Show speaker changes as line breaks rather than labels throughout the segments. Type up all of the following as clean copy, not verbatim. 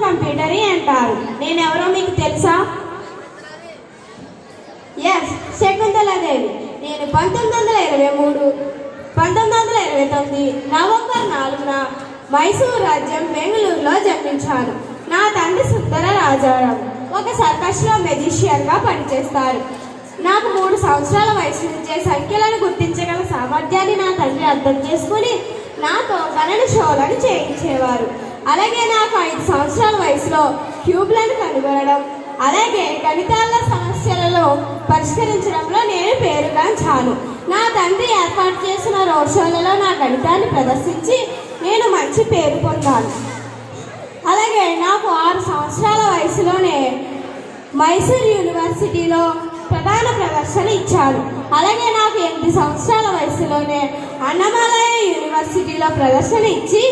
కంప్యూటరీ అంటారు. నేనెవరో మీకు తెలుసా? ఎస్, శకుంతలాదేవి. నేను 1929 నవంబర్ 4న మైసూరు రాజ్యం బెంగళూరులో జన్మించాను. నా తండ్రి సుందర రాజారావు ఒక సర్కస్లో మెజిషియన్గా పనిచేస్తారు. నాకు 3 సంవత్సరాల వయసు నుంచే సంఖ్యలను గుర్తించగల సామర్థ్యాన్ని నా తండ్రి అర్థం చేసుకుని నాతో గణన షోలను చేయించేవారు. అలాగే నాకు 5 సంవత్సరాల వయసులో క్యూబ్లను కనుగొనడం, అలాగే గణితాల సమస్యలలో పరిష్కరించడంలో నేను పేరుగాంచాను. నా తండ్రి ఏర్పాటు చేసిన రోడ్ షోలలో నా గణితాన్ని ప్రదర్శించి నేను మంచి పేరు పొందాను. అలాగే నాకు 6 సంవత్సరాల వయసులోనే మైసూర్ యూనివర్సిటీలో ప్రధాన ప్రదర్శన ఇచ్చారు. అలాగే నాకు 8 సంవత్సరాల వయసులోనే అన్నమలై యూనివర్సిటీలో ప్రదర్శన ఇచ్చి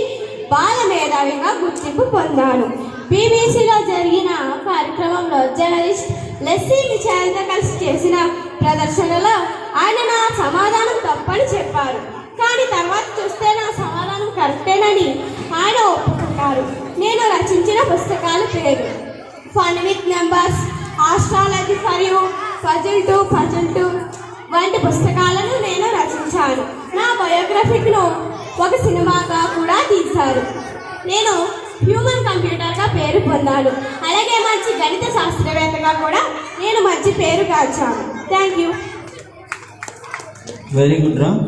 బాల మేధావిగా గుర్తింపు పొందాను. బీబీసీలో జరిగిన కార్యక్రమంలో జర్నలిస్ట్ లెస్సీ మిచాల్తో కలిసి చేసిన ప్రదర్శనలో ఆయన నా సమాధానం తప్పని చెప్పారు. కానీ తర్వాత చూస్తే నా సమాధానం కరెక్టేనని ఆయన ఒప్పుకున్నారు. నేను రచించిన పుస్తకాల పేరు fun with numbers, astrology for you, puzzle 2 వంటి పుస్తకాలను నేను రచించాను. నా బయోగ్రఫీను ఒక సినిమాగా కూడా తీశారు. నేను హ్యూమన్ కంప్యూటర్గా పేరు పొందాను. అలాగే మంచి గణిత శాస్త్రవేత్తగా కూడా నేను మంచి పేరు గాంచాను. Thank you.
వెరీ గుడ్ రా.